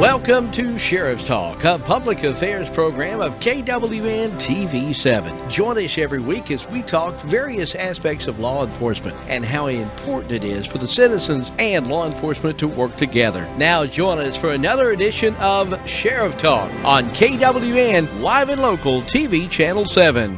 Welcome to Sheriff's Talk, a public affairs program of KWN TV 7. Join us every week as we talk various aspects of law enforcement and how important it is for the citizens and law enforcement to work together. Now join us for another edition of Sheriff Talk on KWN Live and Local TV Channel 7.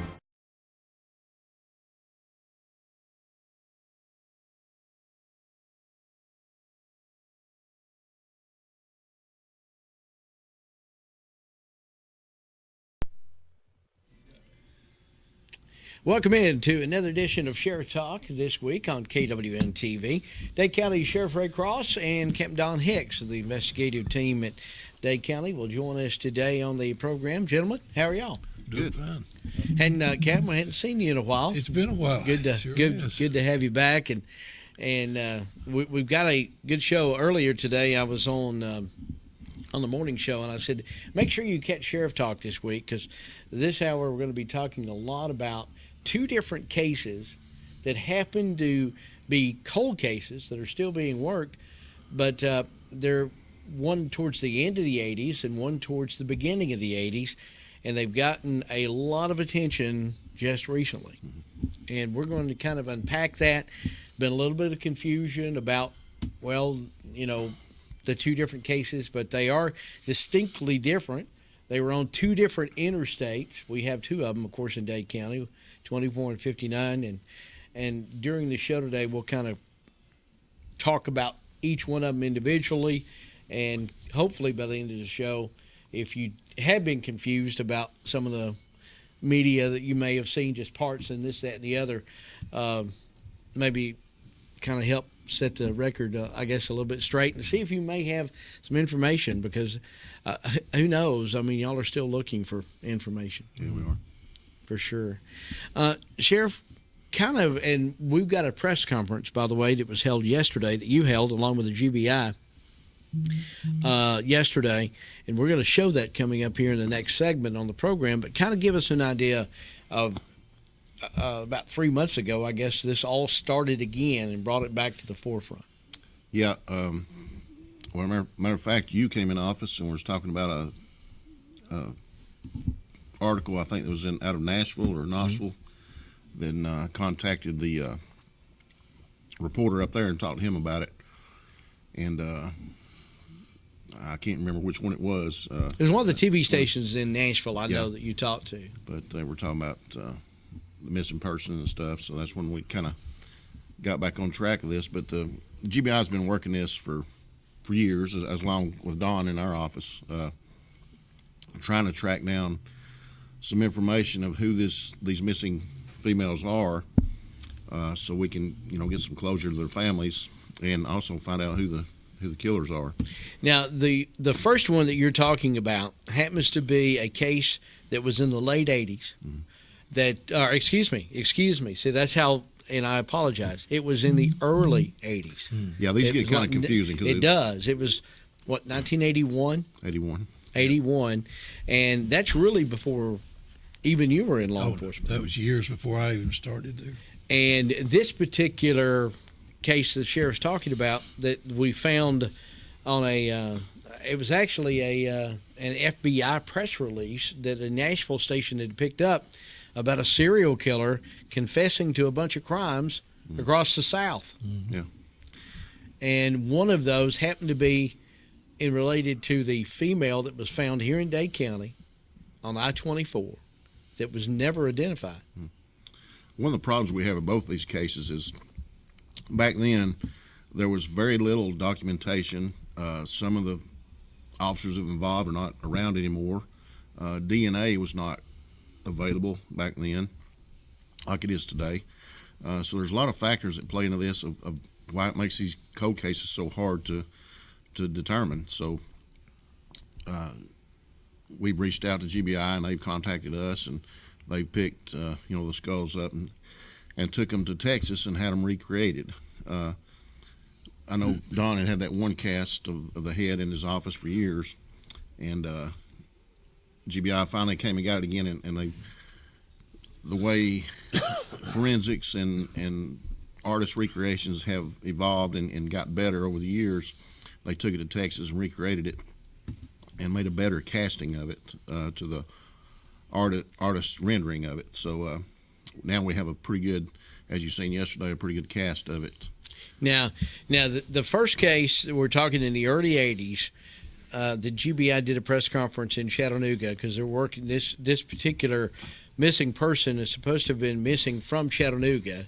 Welcome in to another edition of Sheriff Talk this week on KWN TV. Dade County Sheriff Ray Cross and Captain Don Hicks of the investigative team at Dade County will join us today on the program. Gentlemen, how are y'all? Good. Fine. And Captain, we hadn't seen you in a while. It's been a while. Good to have you back. And we've got a good show. Earlier today, I was on the morning show, and I said, make sure you catch Sheriff Talk this week, because this hour we're going to be talking a lot about two different cases that happen to be cold cases that are still being worked, but they're one towards the end of the 80s and one towards the beginning of the 80s, and they've gotten a lot of attention just recently. And we're going to kind of unpack that. Been a little bit of confusion about, the two different cases, but they are distinctly different. They were on two different interstates. We have two of them, of course, in Dade County, 24 and 59. And during the show today, we'll kind of talk about each one of them individually. And hopefully by the end of the show, if you have been confused about some of the media that you may have seen, just parts and this, that, and the other, maybe kind of help set the record, I guess, a little bit straight and see if you may have some information, because who knows? I mean, y'all are still looking for information. Yeah, we are. For sure. Sheriff, and we've got a press conference, by the way, that was held yesterday, that you held along with the GBI yesterday, and we're going to show that coming up here in the next segment on the program, but kind of give us an idea of about 3 months ago, I guess, this all started again and brought it back to the forefront. Yeah. Matter of fact, you came in office and was talking about a article, I think that was out of Nashville or Knoxville, then contacted the reporter up there and talked to him about it. And I can't remember which one it was. It was one of the TV stations in Nashville I know that you talked to. But they were talking about the missing person and stuff, so that's when we kind of got back on track of this. But the GBI has been working this for years, as long with Don in our office, trying to track down some information of who these missing females are, so we can get some closure to their families and also find out who the killers are. Now, the first one that you're talking about happens to be a case that was in the late 80s. Excuse me. See, that's how, and I apologize. It was in the early 80s. Yeah, these get kind of confusing. It does. It was, 1981? 81. And that's really before even you were in law enforcement. That was years before I even started there. And this particular case the sheriff's talking about that we found on it was actually an FBI press release that a Nashville station had picked up about a serial killer confessing to a bunch of crimes across the South. Yeah. And one of those happened to be related to the female that was found here in Dade County on I-24 that was never identified. One of the problems we have in both these cases is back then there was very little documentation. Some of the officers involved are not around anymore. DNA was not available back then like it is today. So there's a lot of factors that play into this of why it makes these cold cases so hard to determine. So we've reached out to GBI and they've contacted us, and they've picked the skulls up and took them to Texas and had them recreated. I know Don had that one cast of the head in his office for years, and GBI finally came and got it again, and they, the way forensics and artist recreations have evolved and got better over the years, they took it to Texas and recreated it. and made a better casting of it to the artist's rendering of it. So now we have a pretty good, as you seen yesterday, a pretty good cast of it. Now, the first case, we're talking in the early 80s, the GBI did a press conference in Chattanooga because they're working, this particular missing person is supposed to have been missing from Chattanooga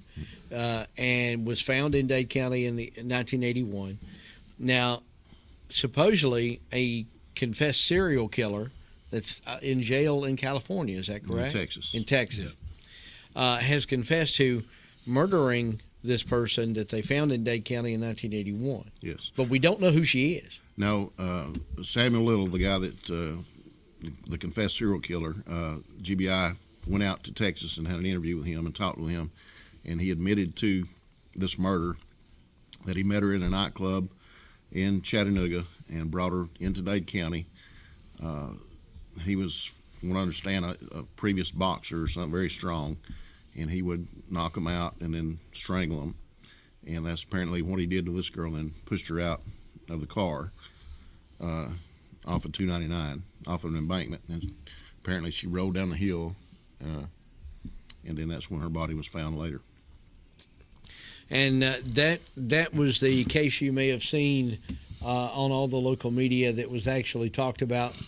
and was found in Dade County in 1981. Now, supposedly a confessed serial killer that's in jail in California, is that correct? In Texas. In Texas. Has confessed to murdering this person that they found in Dade County in 1981. Yes. But we don't know who she is. No, Samuel Little, the guy that the confessed serial killer, GBI went out to Texas and had an interview with him and talked with him, and he admitted to this murder, that he met her in a nightclub in Chattanooga and brought her into Dade County. He was, from what I understand, a previous boxer or something, very strong, and he would knock them out and then strangle them. And that's apparently what he did to this girl, and then pushed her out of the car off of 299, off of an embankment. And apparently she rolled down the hill, and then that's when her body was found later. And that was the case you may have seen on all the local media that was actually talked about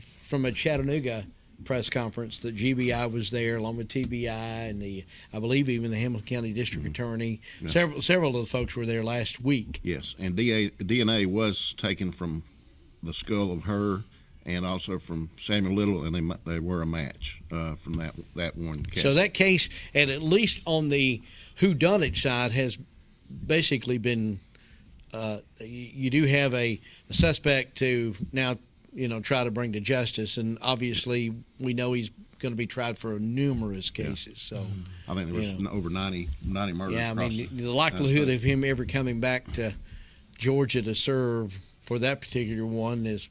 from a Chattanooga press conference that GBI was there along with TBI and I believe even the Hamilton County District Attorney. Yeah. Several of the folks were there last week. Yes, and DNA was taken from the skull of her and also from Samuel Little, and they were a match from that one case. So that case, and at least on the whodunit side, has basically been you do have a suspect to now try to bring to justice, and obviously we know he's going to be tried for numerous cases. So I think there was over 90 murders. Yeah, I mean the likelihood of him ever coming back to Georgia to serve for that particular one is,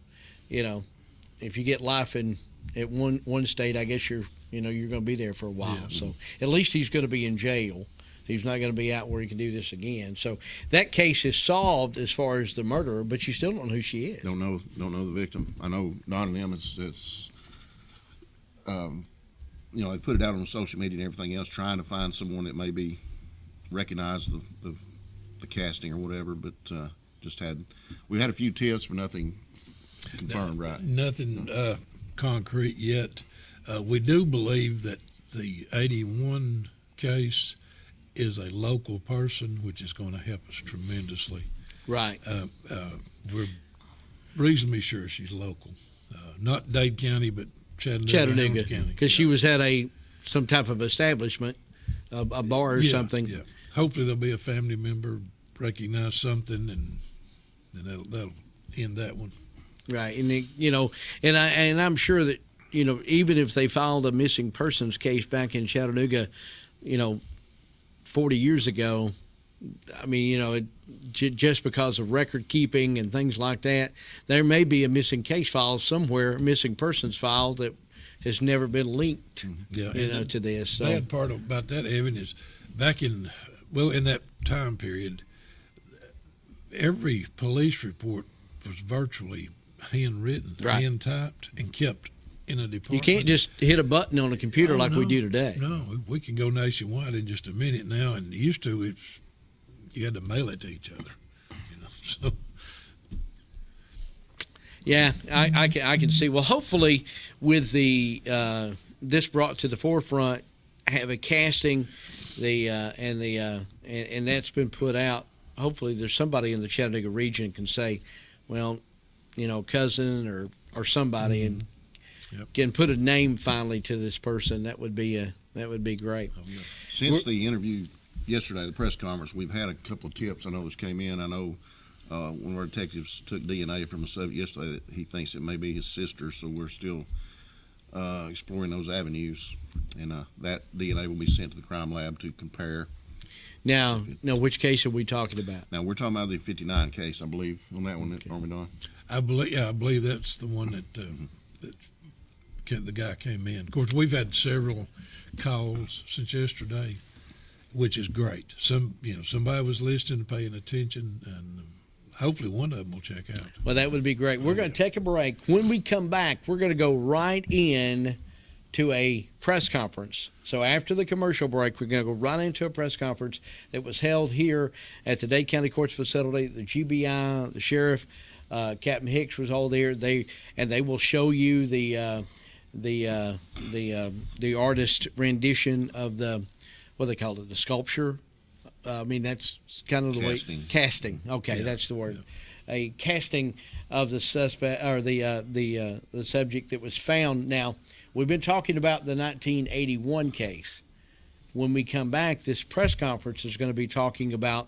if you get life at one state, I guess you're going to be there for a while. Yeah. So at least he's going to be in jail. He's not going to be out where he can do this again. So that case is solved as far as the murderer, but you still don't know who she is. Don't know the victim. I know Don and them. It's they put it out on social media and everything else, trying to find someone that maybe recognize the casting or whatever. But we had a few tips, but nothing confirmed. Right? Nothing concrete yet. We do believe that the 81 case is a local person, which is going to help us tremendously. Right. We're reasonably sure she's local, not Dade County, but Chattanooga County. Because she was at some type of establishment, a bar or something. Yeah. Hopefully there'll be a family member recognize something, and then that'll end that one. Right, and I'm sure that even if they filed a missing persons case back in Chattanooga, 40 years ago, I mean, just because of record keeping and things like that, there may be a missing case file somewhere, a missing persons file that has never been linked, to this. So. The bad part about that, Evan, is back in that time period, every police report was virtually handwritten, hand-typed, and kept in a department. You can't just hit a button on a computer we do today. No, we can go nationwide in just a minute now, and used to you had to mail it to each other. So. Yeah, I can see. Well, hopefully, with the this brought to the forefront, have a casting, and that's been put out. Hopefully, there's somebody in the Chattanooga region can say, well, cousin or somebody, and can put a name finally to this person. That would be great. Since the interview yesterday, the press conference, we've had a couple of tips. I know this came in. I know one of our detectives took DNA from a subject yesterday that he thinks it may be his sister. So we're still exploring those avenues, and that DNA will be sent to the crime lab to compare. Now, which case are we talking about? Now we're talking about the 59 case, I believe, on that one. Okay. Aren't we, Don? I believe that's the one that the guy came in. Of course, we've had several calls since yesterday, which is great. Somebody was listening, paying attention, and hopefully one of them will check out. Well, that would be great. We're going to take a break. When we come back, we're going to go right in to a press conference. So after the commercial break, we're going to go right into a press conference that was held here at the Dade County Courts facility. The GBI, the sheriff, Captain Hicks was all there. They will show you the artist rendition of the, what they call it, the sculpture. I mean, that's kind of the Casting. way casting. Okay, Yeah. that's the word. Yeah. A casting of the suspect or the subject that was found. Now, we've been talking about the 1981 case. When we come back, this press conference is going to be talking about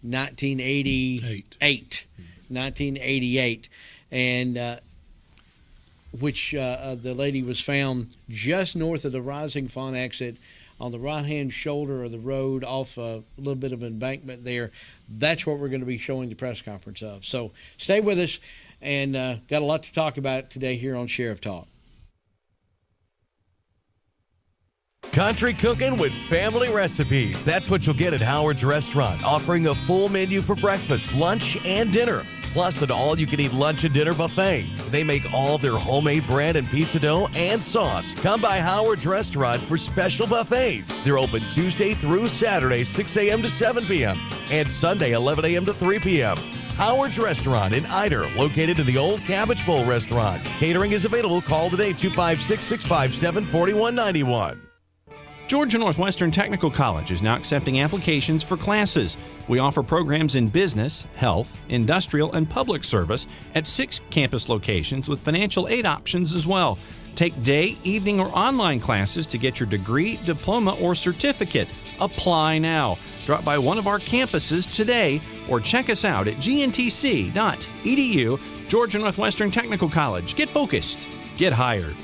1988, 1988, and which the lady was found just north of the Rising Fawn exit on the right-hand shoulder of the road off a little bit of embankment there. That's what we're going to be showing the press conference of. So stay with us, and got a lot to talk about today here on Sheriff Talk. Country cooking with family recipes. That's what you'll get at Howard's Restaurant, offering a full menu for breakfast, lunch, and dinner. Plus an all-you-can-eat lunch and dinner buffet. They make all their homemade bread and pizza dough and sauce. Come by Howard's Restaurant for special buffets. They're open Tuesday through Saturday, 6 a.m. to 7 p.m. and Sunday, 11 a.m. to 3 p.m. Howard's Restaurant in Ider, located in the Old Cabbage Bowl Restaurant. Catering is available. Call today, 256-657-4191. Georgia Northwestern Technical College is now accepting applications for classes. We offer programs in business, health, industrial, and public service at 6 campus locations with financial aid options as well. Take day, evening, or online classes to get your degree, diploma, or certificate. Apply now. Drop by one of our campuses today or check us out at gntc.edu. Georgia Northwestern Technical College. Get focused. Get hired.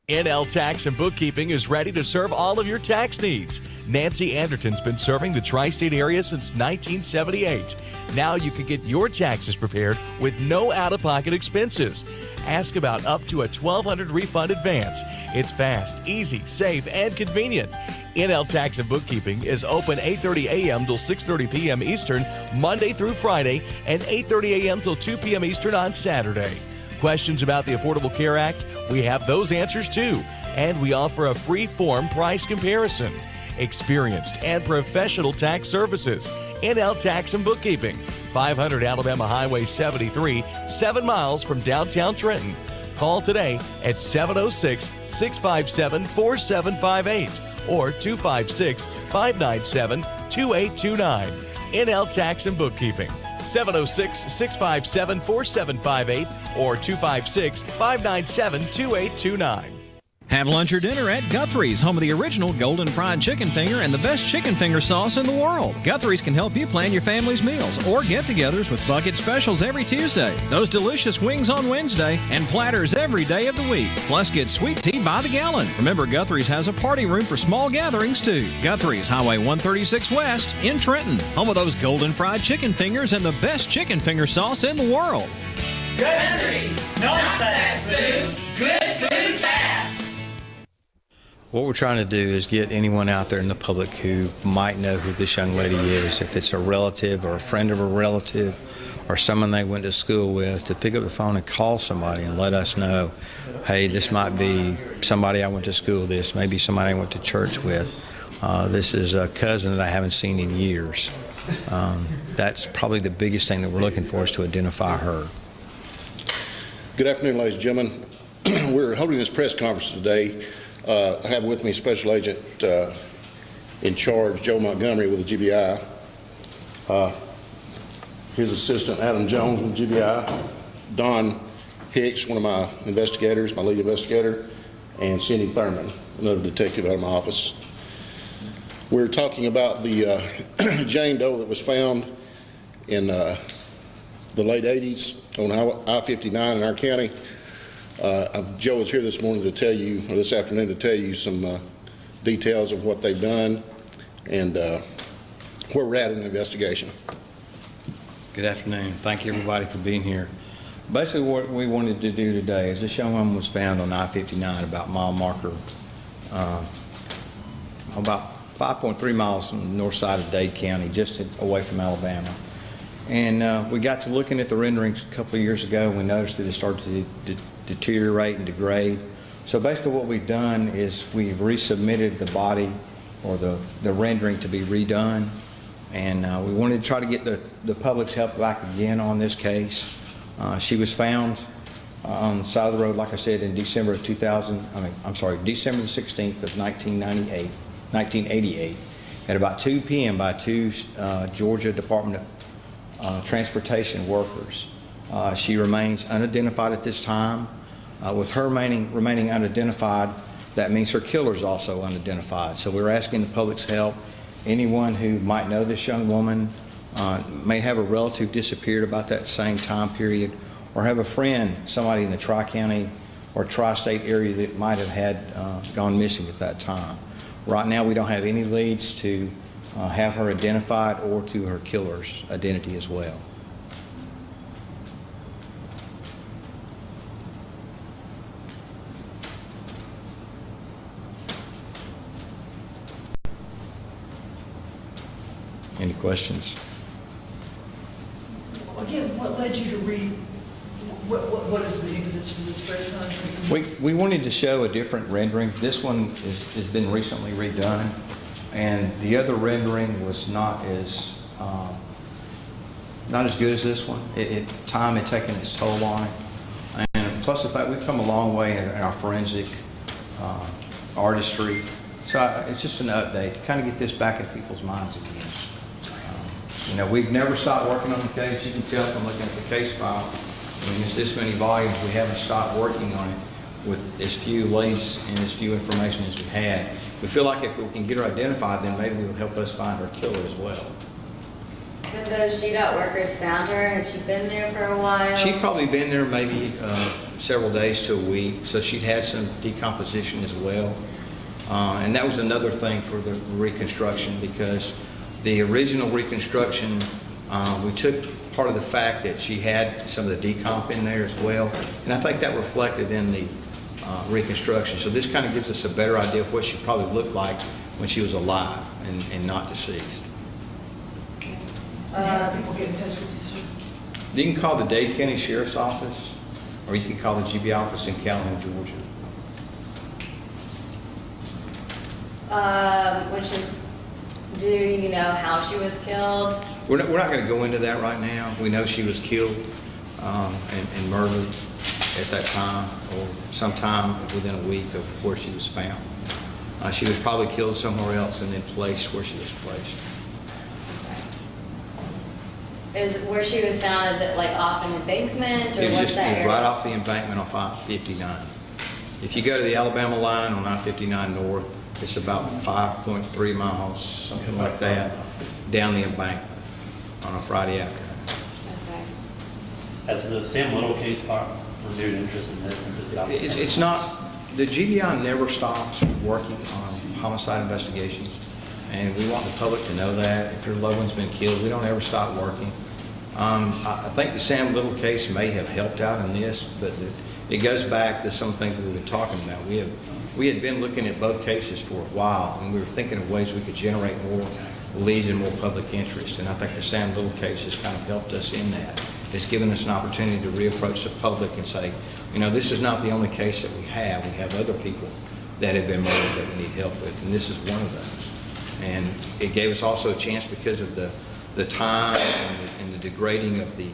NL Tax and Bookkeeping is ready to serve all of your tax needs. Nancy Anderton's been serving the tri-state area since 1978. Now you can get your taxes prepared with no out-of-pocket expenses. Ask about up to a $1,200 refund advance. It's fast, easy, safe, and convenient. NL Tax and Bookkeeping is open 8:30 a.m. till 6:30 p.m. Eastern, Monday through Friday, and 8:30 a.m. till 2 p.m. Eastern on Saturday. Questions about the Affordable Care Act? We have those answers too. And we offer a free form price comparison. Experienced and professional tax services. NL Tax and Bookkeeping. 500 Alabama Highway 73, 7 miles from downtown Trenton. Call today at 706-657-4758 or 256-597-2829. NL Tax and Bookkeeping. 706-657-4758 or 256-597-2829. Have lunch or dinner at Guthrie's, home of the original golden fried chicken finger and the best chicken finger sauce in the world. Guthrie's can help you plan your family's meals or get-togethers with bucket specials every Tuesday, those delicious wings on Wednesday, and platters every day of the week. Plus, get sweet tea by the gallon. Remember, Guthrie's has a party room for small gatherings, too. Guthrie's, Highway 136 West in Trenton, home of those golden fried chicken fingers and the best chicken finger sauce in the world. Guthrie's, not fast food, good food fast. What we're trying to do is get anyone out there in the public who might know who this young lady is, if it's a relative or a friend of a relative or someone they went to school with, to pick up the phone and call somebody and let us know, hey, this might be somebody I went to school with, maybe somebody I went to church with. This is a cousin that I haven't seen in years. That's probably the biggest thing that we're looking for, is to identify her. Good afternoon, ladies and gentlemen. We're holding this press conference today. I have with me Special Agent in charge, Joe Montgomery with the GBI, his assistant, Adam Jones with GBI, Don Hicks, one of my investigators, my lead investigator, and Cindy Thurman, another detective out of my office. We're talking about the Jane Doe that was found in the late 80s on I-59 in our county. Joe is here this morning to tell you, or this afternoon to tell you some details of what they've done and where we're at in the investigation. Good afternoon. Thank you, everybody, for being here. Basically, what we wanted to do today is this young woman was found on I-59 about mile marker, about 5.3 miles on the north side of Dade County, just away from Alabama. And we got to looking at the renderings a couple of years ago, and we noticed that it started to deteriorate and degrade. So basically what we've done is we've resubmitted the body or the rendering to be redone. And we wanted to try to get the public's help back again on this case. She was found on the side of the road, like I said, in December of December the 16th of 1988, at about 2 p.m. by two Georgia Department of Transportation workers. She remains unidentified at this time. With her remaining unidentified, that means her killer is also unidentified. So we're asking the public's help. Anyone who might know this young woman, may have a relative disappeared about that same time period, or have a friend, somebody in the Tri-County or Tri-State area that might have had gone missing at that time. Right now, we don't have any leads to have her identified or to her killer's identity as well. Any questions? Again, what led you to read? What is the impetus for this press conference? We wanted to show a different rendering. This one has been recently redone, and the other rendering was not as good as this one. Time had taken its toll on it, and plus the fact we've come a long way in our forensic artistry. So it's just an update to kind of get this back in people's minds again. You know, we've never stopped working on the case. You can tell from looking at the case file. I mean, it's this many volumes. We haven't stopped working on it with as few leads and as few information as we had. We feel like if we can get her identified, then maybe it will help us find her killer as well. When those shootout workers found her, had she been there for a while? She'd probably been there maybe several days to a week, so she'd had some decomposition as well. And that was another thing for the reconstruction, because the original reconstruction, we took part of the fact that she had some of the decomp in there as well, and I think that reflected in the reconstruction. So this kind of gives us a better idea of what she probably looked like when she was alive and not deceased. How do people get in touch with you, sir? You can call the Dade County Sheriff's Office, or you can call the GB office in Calhoun, Georgia. Do you know how she was killed? We're not going to go into that right now. We know she was killed and murdered at that time, or sometime within a week of where she was found. She was probably killed somewhere else and then placed where she was placed. Is where she was found, is it like off an embankment, or It was what's just that area? right off the embankment off I-59. If you go to the Alabama line on I-59 north, it's about 5.3 miles, something like that, down the embankment on a Friday afternoon. Okay. Has the Sam Little case renewed interest in this? And does it It's not, the GBI never stops working on homicide investigations, and we want the public to know that. If your loved one's been killed, we don't ever stop working. I think the Sam Little case may have helped out in this, but it goes back to some things we've been talking about. We had been looking at both cases for a while, and we were thinking of ways we could generate more leads and more public interest, and I think the Sam Little case has kind of helped us in that. It's given us an opportunity to reapproach the public and say, you know, this is not the only case that we have. We have other people that have been murdered that we need help with, and this is one of those. And it gave us also a chance, because of the time and the degrading of the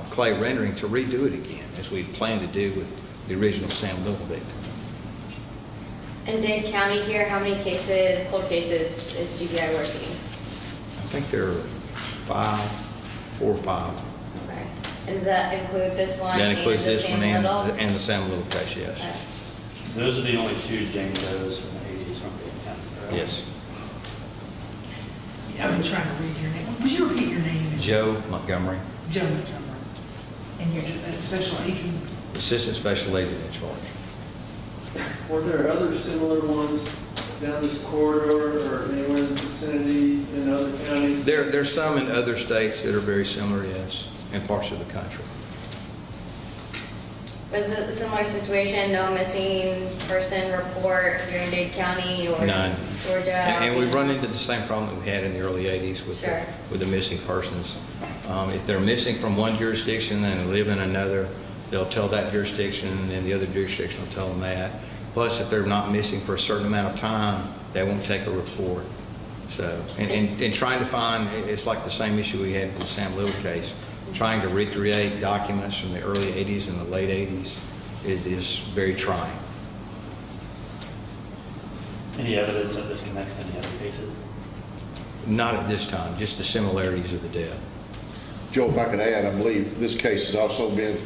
clay rendering, to redo it again, as we planned to do with the original Sam Little victim. In Dade County here, how many cases, cold cases, is GBI working? I think there are 4 or 5. Okay. And does that include this one? That includes and the this one Sam Little? and the Sam Little case, yes. Okay. Those are the only two Jane Does from the 80s from Dade County, correct? Yes. I've been trying to read your name. Would you repeat your name? Joe Montgomery, Joe Montgomery. And you're a special agent? Assistant Special Agent in charge. Were there other similar ones down this corridor or anywhere in the vicinity in other counties? There's some in other states that are very similar, yes, and parts of the country. Was it a similar situation, no missing person report here in Dade County, or? None. Georgia. And we Alabama. run into the same problem that we had in the early 80s with, Sure. with the missing persons. If they're missing from one jurisdiction and live in another, they'll tell that jurisdiction, and the other jurisdiction will tell them that. Plus, if they're not missing for a certain amount of time, they won't take a report. So, and trying to find, it's like the same issue we had with the Sam Little case. Trying to recreate documents from the early 80s and the late 80s is very trying. Any evidence that this connects to any other cases? Not at this time, just the similarities of the death. Joe, if I could add, I believe this case has also been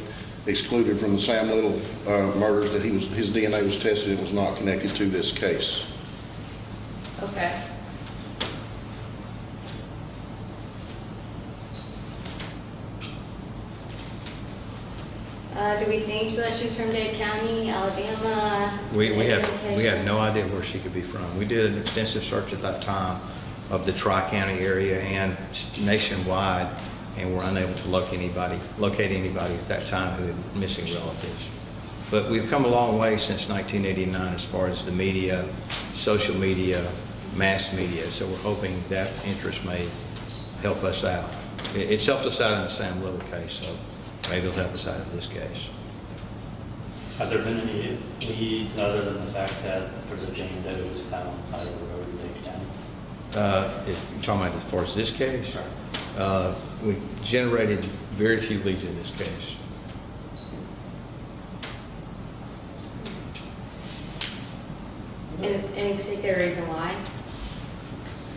excluded from the Sam Little murders, that his DNA was tested. It was not connected to this case. Okay. Do we think that she's from Dade County, Alabama? We Any have indication? no idea where she could be from. We did an extensive search at that time of the Tri-County area and nationwide, and were unable to locate anybody at that time who had missing relatives. But we've come a long way since 1989 as far as the media, social media, mass media. So we're hoping that interest may help us out. It's helped us out in the Sam Little case, so maybe it'll help us out in this case. Have there been any leads other than the fact that there's a Jane Doe who's found on the side of the road in Dade County? You're talking about as far as this case? We generated very few leads in this case. Any particular reason why?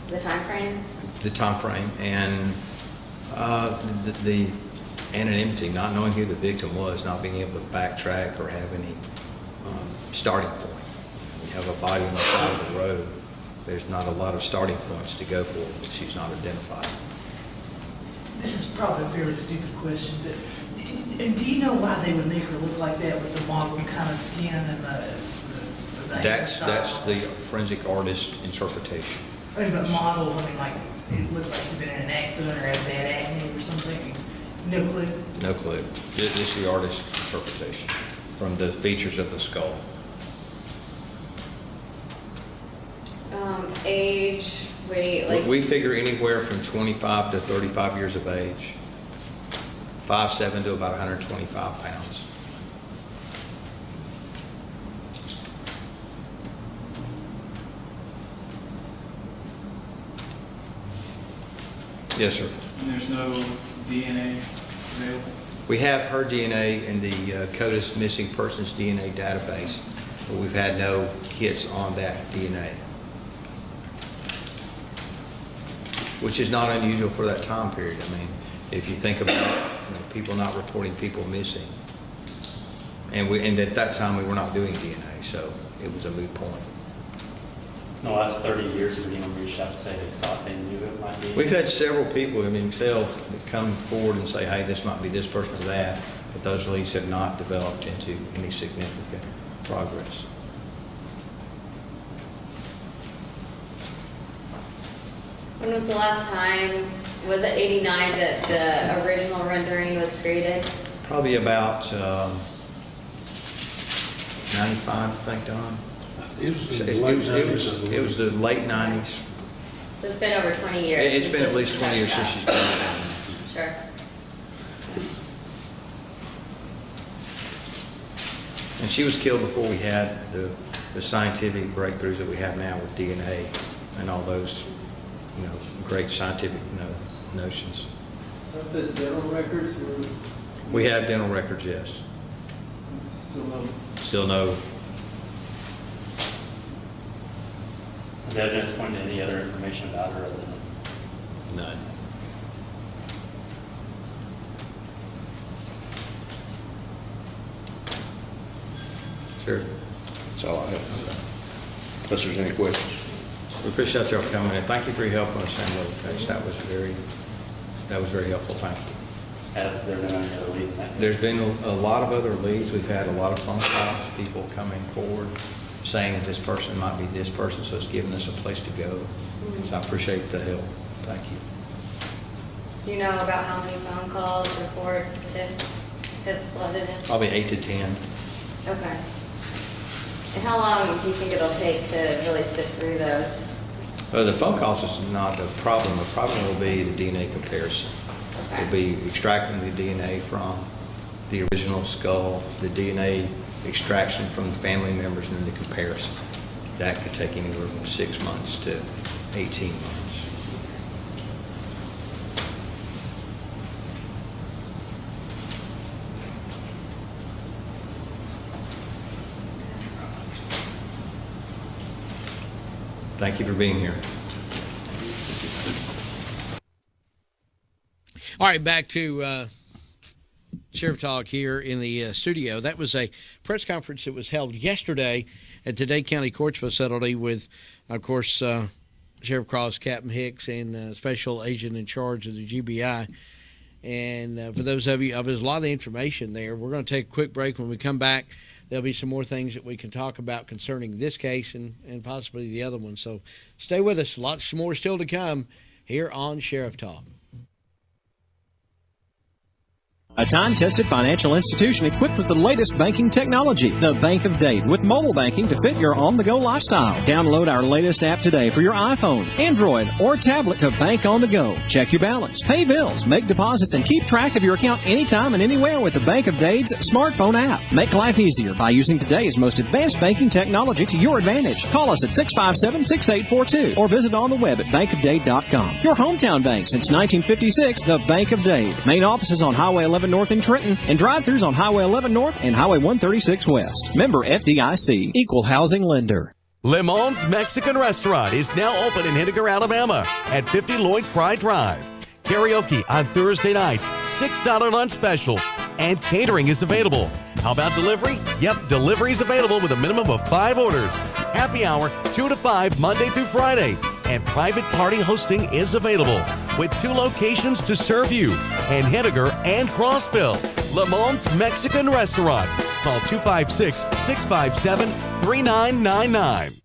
The time frame? The time frame and the anonymity, not knowing who the victim was, not being able to backtrack or have any starting point. When you have a body on the side of the road, there's not a lot of starting points to go for if she's not identified. This is probably a fairly stupid question, but do you know why they would make her look like that with the model kind of skin and the That's hairstyle? the forensic artist interpretation. I mean, but model, I mean, like, it looked like she'd been in an accident or had bad acne or something. No clue. No clue. This is the artist's interpretation from the features of the skull. Age, weight, like. We figure anywhere from 25 to 35 years of age, 5'7" to about 125 pounds. Yes, sir. And there's no DNA available? We have her DNA in the CODIS missing persons DNA database, but we've had no hits on that DNA, which is not unusual for that time period. I mean, if you think about people not reporting people missing, and at that time we were not doing DNA, so it was a moot point. In the last 30 years, has anyone reached out to say they thought they knew it might be? We've had several people, I mean, they'll come forward and say, hey, this might be this person or that, but those leads have not developed into any significant progress. When was the last time, was it 89 that the original rendering was created? Probably about 95, I think, Don. It was the late 90s. So it's been over 20 years. It's since been at this least 20 years was since she's been around. Sure. And she was killed before we had the scientific breakthroughs that we have now with DNA and all those, great scientific notions. The dental records were We have dental records, yes. still no. Still no. Has the evidence pointed to any other information about her other than? None. Sure. That's all I have. Unless there's any questions. We appreciate y'all coming and thank you for your help on the Sam Little case. That was very helpful. Thank you. Have there been any other leads in that? There's been a lot of other leads. We've had a lot of phone calls, people coming forward saying that this person might be this person, so it's given us a place to go. So I appreciate the help. Thank you. Do you know about how many phone calls, reports, tips have flooded in? Probably 8 to 10. Okay. And how long do you think it'll take to really sift through those? The phone calls is not the problem. The problem will be the DNA comparison. We'll be extracting the DNA from the original skull, the DNA extraction from the family members, and then the comparison. That could take anywhere from 6 months to 18 months. Thank you for being here. All right, back to Sheriff Talk here in the studio. That was a press conference that was held yesterday at the Dade County Courts facility with, of course, Sheriff Cross, Captain Hicks, and Special Agent in charge of the GBI. And for those of you, there's a lot of information there. We're going to take a quick break. When we come back, there'll be some more things that we can talk about concerning this case and possibly the other one. So stay with us. Lots more still to come here on Sheriff Talk. A time-tested financial institution equipped with the latest banking technology. The Bank of Dade, with mobile banking to fit your on-the-go lifestyle. Download our latest app today for your iPhone, Android, or tablet to bank on the go. Check your balance, pay bills, make deposits, and keep track of your account anytime and anywhere with the Bank of Dade's smartphone app. Make life easier by using today's most advanced banking technology to your advantage. Call us at 657-6842 or visit on the web at bankofdade.com. Your hometown bank since 1956, the Bank of Dade. Main office is on Highway 11 North in Trenton, and drive-thrus on Highway 11 North and Highway 136 West. Member FDIC, Equal Housing Lender. Le Mans Mexican Restaurant is now open in Henniker, Alabama at 50 Lloyd Fry Drive. Karaoke on Thursday nights, $6 lunch specials, and catering is available. How about delivery? Yep, delivery is available with a minimum of 5 orders. Happy hour, 2 to 5, Monday through Friday. And private party hosting is available with 2 locations to serve you in Henniker and Crossville. Le Mans Mexican Restaurant. Call 256-657-3999.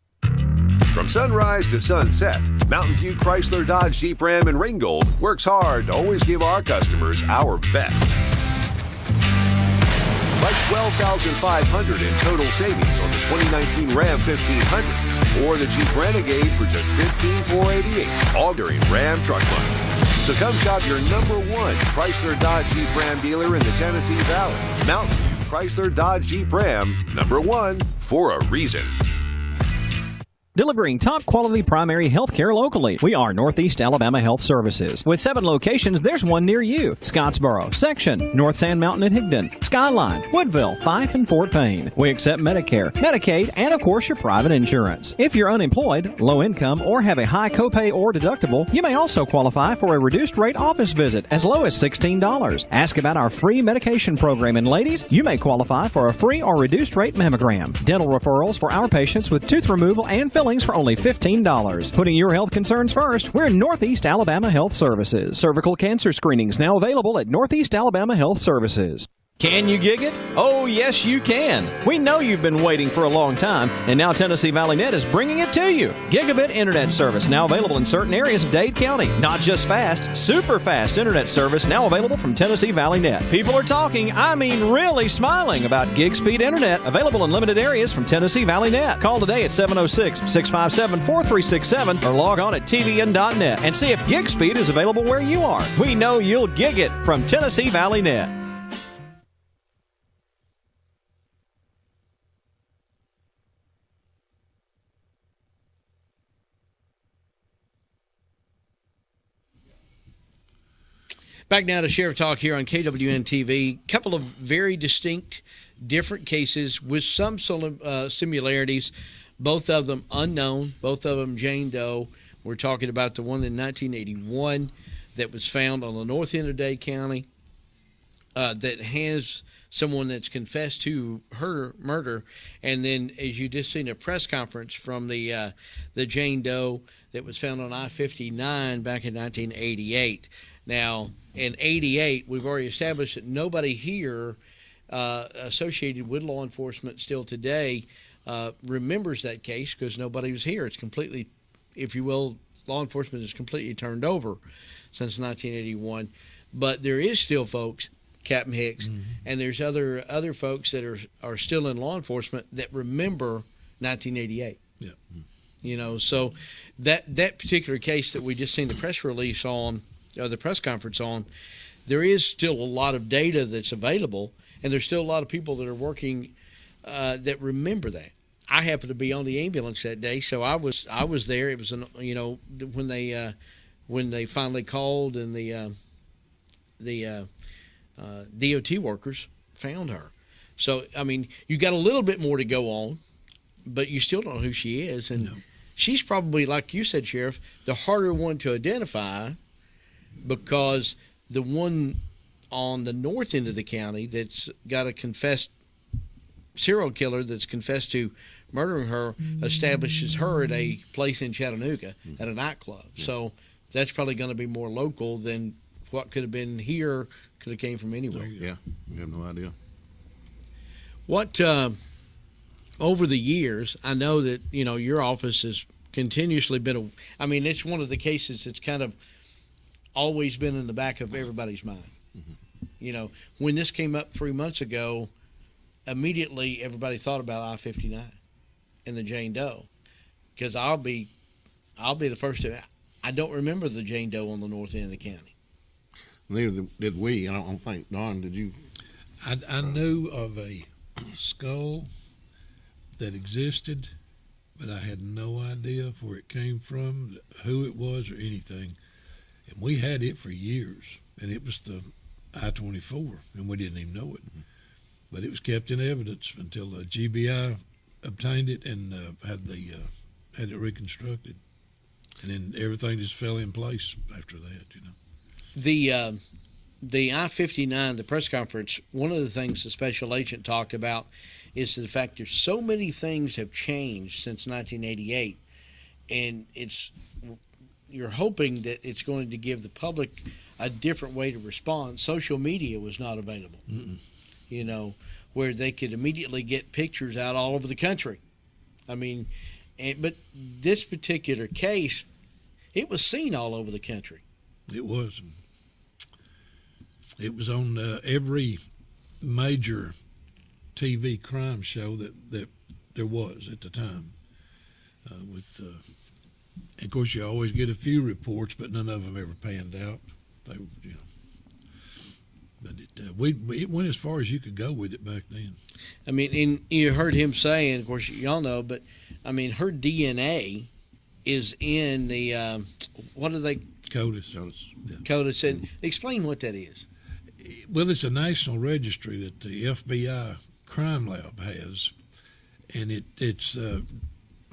From sunrise to sunset, Mountain View Chrysler Dodge Jeep Ram in Ringgold works hard to always give our customers our best. Like $12,500 in total savings on the 2019 Ram 1500 or the Jeep Renegade for just $15,488, all during Ram Truck Month. So come shop your #1 Chrysler Dodge Jeep Ram dealer in the Tennessee Valley. Mountain View Chrysler Dodge Jeep Ram, #1 for a reason. Delivering top-quality primary health care locally. We are Northeast Alabama Health Services. With 7 locations, there's one near you. Scottsboro, Section, North Sand Mountain and Higdon, Skyline, Woodville, Fife, and Fort Payne. We accept Medicare, Medicaid, and of course your private insurance. If you're unemployed, low income, or have a high copay or deductible, you may also qualify for a reduced rate office visit as low as $16. Ask about our free medication program, and ladies, you may qualify for a free or reduced rate mammogram. Dental referrals for our patients with tooth removal and fillings for only $15. Putting your health concerns first, we're Northeast Alabama Health Services. Cervical cancer screenings now available at Northeast Alabama Health Services. Can you gig it? Oh, yes, you can. We know you've been waiting for a long time, and now Tennessee Valley Net is bringing it to you. Gigabit internet service now available in certain areas of Dade County. Not just fast, super fast internet service now available from Tennessee Valley Net. People are talking, I mean really smiling about gig speed internet available in limited areas from Tennessee Valley Net. Call today at 706-657-4367 or log on at tvn.net and see if gig speed is available where you are. We know you'll gig it from Tennessee Valley Net. Back now to Sheriff Talk here on KWN TV. Couple of very distinct, different cases with some similarities. Both of them unknown. Both of them Jane Doe. We're talking about the one in 1981 that was found on the north end of Dade County that has someone that's confessed to her murder. And then, as you just seen a press conference from the Jane Doe that was found on I-59 back in 1988. Now, in 88, we've already established that nobody here associated with law enforcement still today remembers that case because nobody was here. It's completely, if you will, law enforcement is completely turned over since 1981. But there is still folks, Captain Hicks, and there's other folks that are still in law enforcement that remember 1988. Yeah. You know, so that particular case that we just seen the press release on, or the press conference on, there is still a lot of data that's available, and there's still a lot of people that are working that remember that. I happened to be on the ambulance that day, so I was there. It was when they finally called and the DOT workers found her. So I mean, you got a little bit more to go on, but you still don't know who she is, and she's probably, like you said, Sheriff, the harder one to identify, because the one on the north end of the county that's got a confessed serial killer that's confessed to murdering her establishes her at a place in Chattanooga at a nightclub. Yeah. So that's probably going to be more local than what could have been here, could have came from anywhere. Yeah, we have no idea. What, over the years, I know that, your office has continuously been, it's one of the cases that's kind of always been in the back of everybody's mind. Mm-hmm. When this came up 3 months ago, immediately everybody thought about I-59 and the Jane Doe, because I'll be the first to. I don't remember the Jane Doe on the north end of the county. Neither did we. I don't think. Don, did you? I knew of a skull that existed, but I had no idea where it came from, who it was, or anything. And we had it for years, and it was the I-24, and we didn't even know it. Mm-hmm. But it was kept in evidence until GBI obtained it and had it reconstructed, and then everything just fell in place after that. The I-59, the press conference, one of the things the special agent talked about is the fact there's so many things have changed since 1988, and you're hoping that it's going to give the public a different way to respond. Social media was not available. Mm-mm. Where they could immediately get pictures out all over the country. But this particular case, it was seen all over the country. It was. It was on every major TV crime show that there was at the time. Of course, you always get a few reports, but none of them ever panned out. They, But it went as far as you could go with it back then. And you heard him say, and of course y'all know, but her DNA is in the what are they? CODIS. Yeah. CODIS. And explain what that is. Well, it's a national registry that the FBI crime lab has, and it's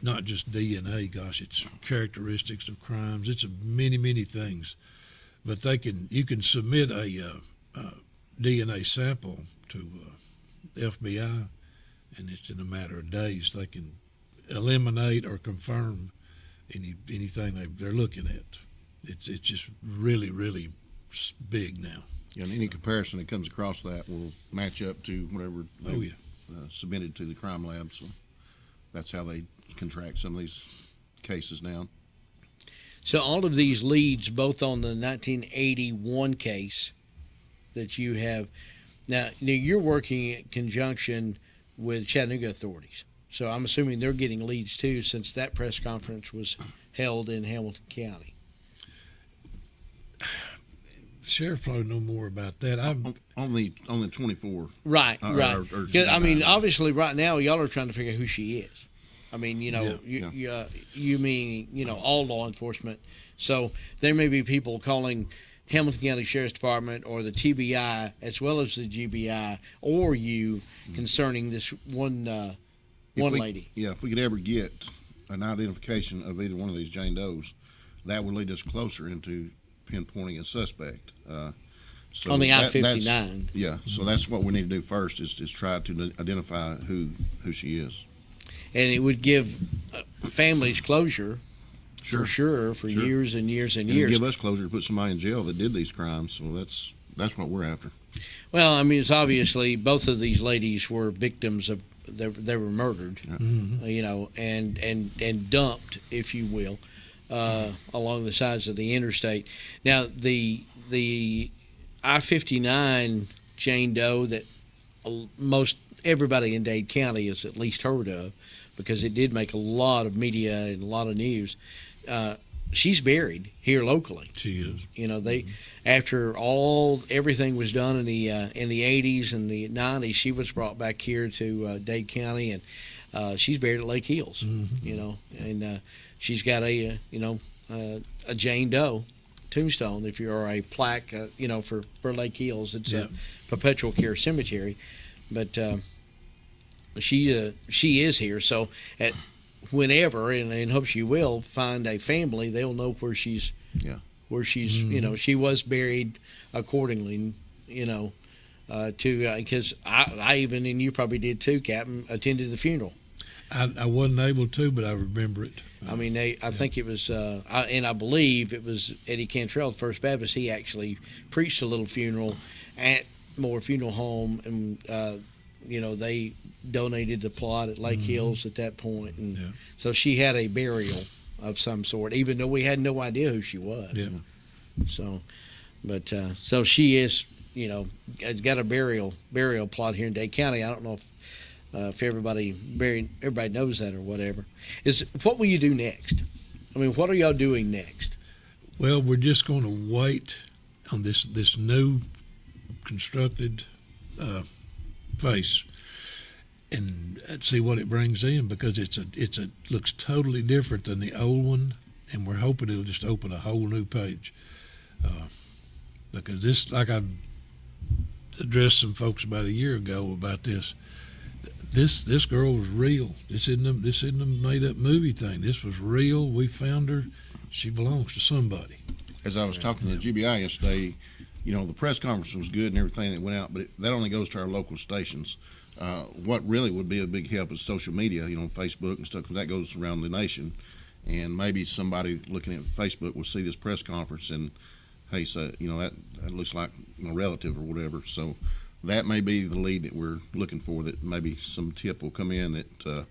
not just DNA. Gosh, it's characteristics of crimes. It's many, many things. But you can submit a DNA sample to the FBI, and it's in a matter of days they can eliminate or confirm anything they're looking at. It's just really, really big now. Yeah, and any comparison that comes across that will match up to whatever they submitted to the crime lab. So that's how they can track some of these cases now. So all of these leads, both on the 1981 case that you have, now you're working in conjunction with Chattanooga authorities. So I'm assuming they're getting leads too, since that press conference was held in Hamilton County. Sheriff probably know more about that. On the 24. Right. Obviously right now y'all are trying to figure out who she is. You mean all law enforcement. So there may be people calling Hamilton County Sheriff's Department or the TBI as well as the GBI or you concerning this one lady. Yeah, if we could ever get an identification of either one of these Jane Does, that would lead us closer into pinpointing a suspect. So on the I-59. Yeah, so that's what we need to do first is try to identify who she is. And it would give families closure, for sure, for years and years and years. Give us closure to put somebody in jail that did these crimes. So that's what we're after. Well, it's obviously both of these ladies were victims of they were murdered, and dumped, if you will, along the sides of the interstate. Now the I-59 Jane Doe that most everybody in Dade County has at least heard of, because it did make a lot of media and a lot of news. She's buried here locally. She is. You know, after everything was done in the 80s and the 90s, she was brought back here to Dade County, and she's buried at Lake Hills. You know, and she's got a Jane Doe tombstone. If you're a plaque, for Lake Hills, it's a perpetual care cemetery, but she is here. So whenever, and hope she will find a family, they'll know where she's. Yeah. Where she's, she was buried accordingly, because I even, and you probably did too, Captain, attended the funeral. I wasn't able to, but I remember it. I mean, I think it was, and I believe it was Eddie Cantrell, the First Baptist. He actually preached a little funeral at Moore Funeral Home, and they donated the plot at Lake Hills at that point, and so she had a burial of some sort, even though we had no idea who she was. Yeah. So, but so she is, got a burial plot here in Dade County. I don't know if everybody knows that or whatever. What will you do next? I mean, what are y'all doing next? Well, we're just going to wait on this new constructed face and see what it brings in, because it's looks totally different than the old one, and we're hoping it'll just open a whole new page. Because this, like I addressed some folks about a year ago about this girl was real. This isn't a made up movie thing. This was real. We found her. She belongs to somebody. As I was talking to the GBI yesterday, the press conference was good and everything that went out, but that only goes to our local stations. What really would be a big help is social media, Facebook and stuff, because that goes around the nation. And maybe somebody looking at Facebook will see this press conference and, hey, so, that looks like a relative or whatever. So that may be the lead that we're looking for, that maybe some tip will come in that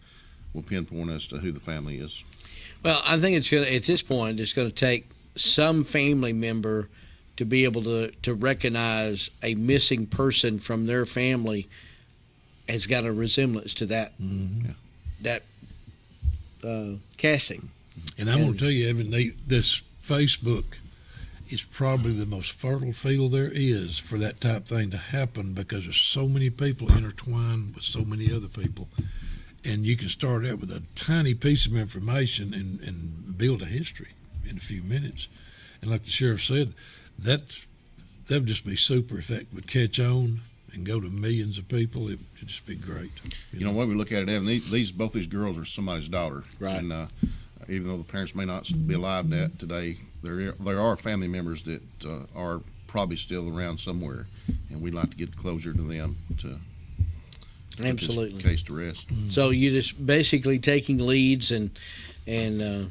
will pinpoint us to who the family is. Well, I think at this point, it's going to take some family member to be able to recognize a missing person from their family has got a resemblance to that casting. And I'm going to tell you, Evan, this Facebook is probably the most fertile field there is for that type thing to happen, because there's so many people intertwined with so many other people. And you can start out with a tiny piece of information and build a history in a few minutes. And like the sheriff said, that would just be super if that would catch on and go to millions of people. It would just be great. What we look at it, Evan, both these girls are somebody's daughter. Right. And even though the parents may not be alive today, there are family members that are probably still around somewhere, and we'd like to get closure to them to absolutely put this case to rest. So you just basically taking leads and so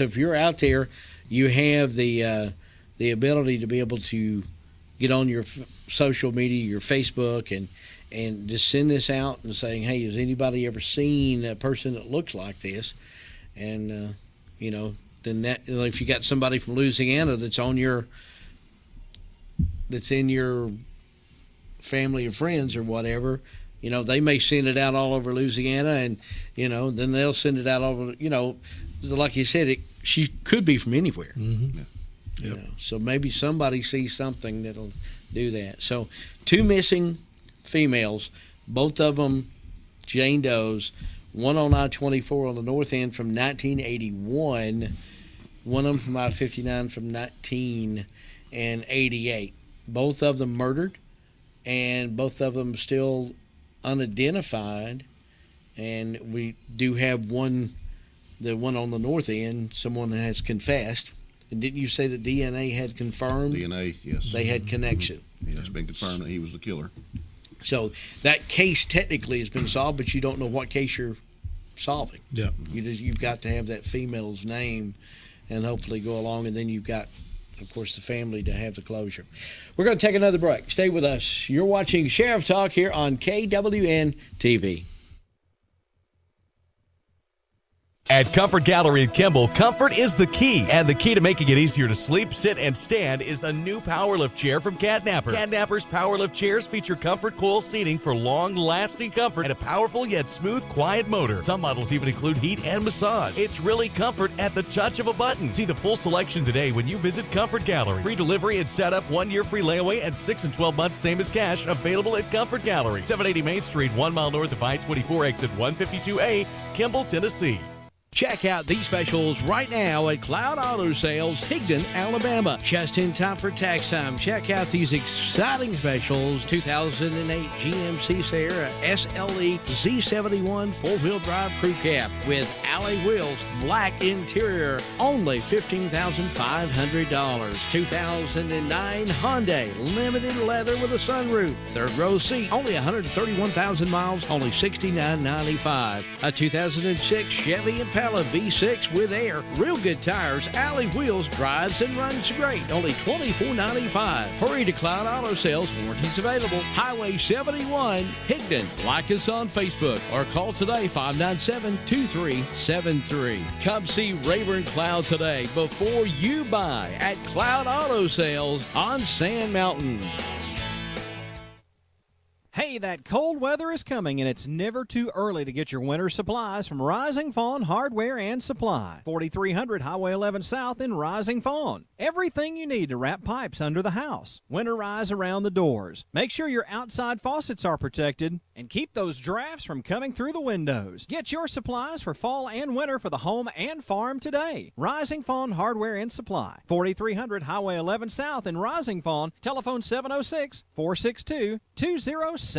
if you're out there, you have the ability to be able to get on your social media, your Facebook, and just send this out and saying, hey, has anybody ever seen a person that looks like this? And then that, if you got somebody from Louisiana that's in your family or friends or whatever, they may send it out all over Louisiana, and then they'll send it out over, like you said, she could be from anywhere. Mm-hmm. Yep. So maybe somebody sees something that'll do that. So 2 missing females, both of them Jane Does, one on I-24 on the north end from 1981, one of them from I-59 from 1988. Both of them murdered, and both of them still unidentified. And we do have the one on the north end, someone that has confessed. And didn't you say that DNA had confirmed? DNA, yes. They had connection. Yeah, it's been confirmed that he was the killer. So that case technically has been solved, but you don't know what case you're solving. Yeah. You've got to have that female's name and hopefully go along, and then you've got, of course, the family to have the closure. We're going to take another break. Stay with us. You're watching Sheriff Talk here on KWN TV. At Comfort Gallery in Kimball, comfort is the key. And the key to making it easier to sleep, sit, and stand is a new PowerLift chair from Catnapper. Catnapper's PowerLift chairs feature comfort coil seating for long-lasting comfort and a powerful yet smooth, quiet motor. Some models even include heat and massage. It's really comfort at the touch of a button. See the full selection today when you visit Comfort Gallery. Free delivery and setup, 1 year free layaway, and 6 and 12 months same as cash. Available at Comfort Gallery, 780 Main Street, 1 mile north of I-24, exit 152A, Kimball, Tennessee. Check out these specials right now at Cloud Auto Sales, Higdon, Alabama. Just in time for tax time. Check out these exciting specials. 2008 GMC Sierra SLE Z71 4-wheel drive crew cab with alloy wheels, black interior, only $15,500. 2009 Hyundai Limited Leather with a sunroof, third row seat, only 131,000 miles, only $69.95. A 2006 Chevy Impala V6 with air, real good tires, alloy wheels, drives and runs great. Only $24.95. Hurry to Cloud Auto Sales. Warranties available. Highway 71, Higdon. Like us on Facebook or call today 597-2373. Come see Rayburn Cloud today before you buy at Cloud Auto Sales on Sand Mountain. Hey, that cold weather is coming, and it's never too early to get your winter supplies from Rising Fawn Hardware and Supply. 4300 Highway 11 South in Rising Fawn. Everything you need to wrap pipes under the house, winterize around the doors. Make sure your outside faucets are protected, and keep those drafts from coming through the windows. Get your supplies for fall and winter for the home and farm today. Rising Fawn Hardware and Supply. 4300 Highway 11 South in Rising Fawn. Telephone 706-462-2071.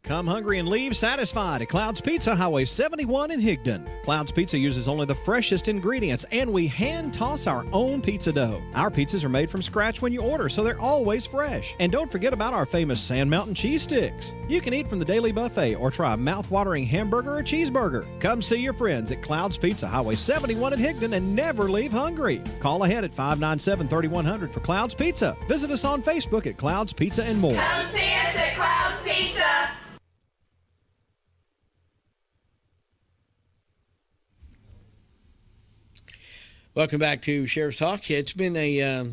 Come hungry and leave satisfied at Cloud's Pizza, Highway 71 in Higdon. Cloud's Pizza uses only the freshest ingredients, and we hand toss our own pizza dough. Our pizzas are made from scratch when you order, so they're always fresh. And don't forget about our famous Sand Mountain cheese sticks. You can eat from the daily buffet or try a mouth-watering hamburger or cheeseburger. Come see your friends at Cloud's Pizza, Highway 71 in Higdon, and never leave hungry. Call ahead at 597-3100 for Cloud's Pizza. Visit us on Facebook at Cloud's Pizza and more. Come see us at Cloud's Pizza. Welcome back to Sheriff's Talk. It's been a